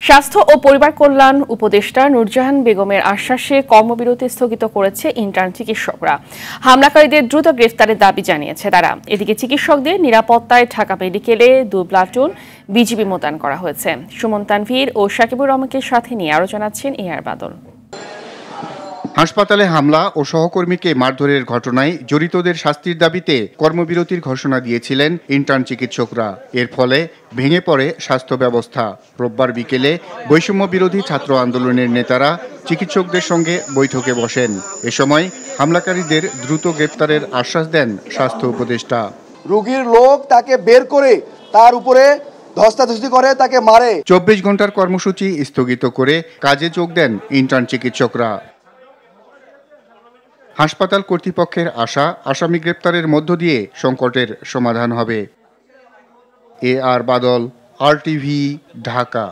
স্বাস্থ্য ও পরিবার কল্যাণ উপদেষ্টা নূরজাহান বেগমের আশ্বাসে কর্মবিরতি স্থগিত করেছে ইন্টার্ন চিকিৎসকরা। হামলাকারীদের দ্রুত গ্রেফতারের দাবি জানিয়েছে তারা। এদিকে চিকিৎসকদের নিরাপত্তায় ঢাকা মেডিকেলে 2 প্লাটুন বিজিবি মোতায়েন করা হয়েছে। সুমন তানভীর ও সাকিবুর রহমানকে সাথে নিয়ে আরো জানাচ্ছেন এআর বাদল। হাসপাতালে হামলা ও সহকর্মীকে মারধরের ঘটনায় জড়িতদের শাস্তির দাবিতে কর্মবিরতির ঘোষণা দিয়েছিলেন ইন্টার্ন চিকিৎসকরা। এর ফলে ভেঙে পড়ে স্বাস্থ্য ব্যবস্থা। রোববার বিকেলে বৈষম্য বিরোধী ছাত্র আন্দোলনের নেতারা চিকিৎসকদের সঙ্গে বৈঠকে বসেন। এ সময় হামলাকারীদের দ্রুত গ্রেপ্তারের আশ্বাস দেন স্বাস্থ্য উপদেষ্টা। রোগীর লোক তাকে বের করে তার উপরে ধস্তাধস্তি করে তাকে মারে। 24 ঘন্টার কর্মসূচি স্থগিত করে কাজে যোগ দেন ইন্টার্ন চিকিৎসকরা। হাসপাতাল কর্তৃপক্ষের আশা, আসামি গ্রেপ্তারের মধ্য দিয়ে সংকটের সমাধান হবে। এআর বাদল, RTV, ঢাকা।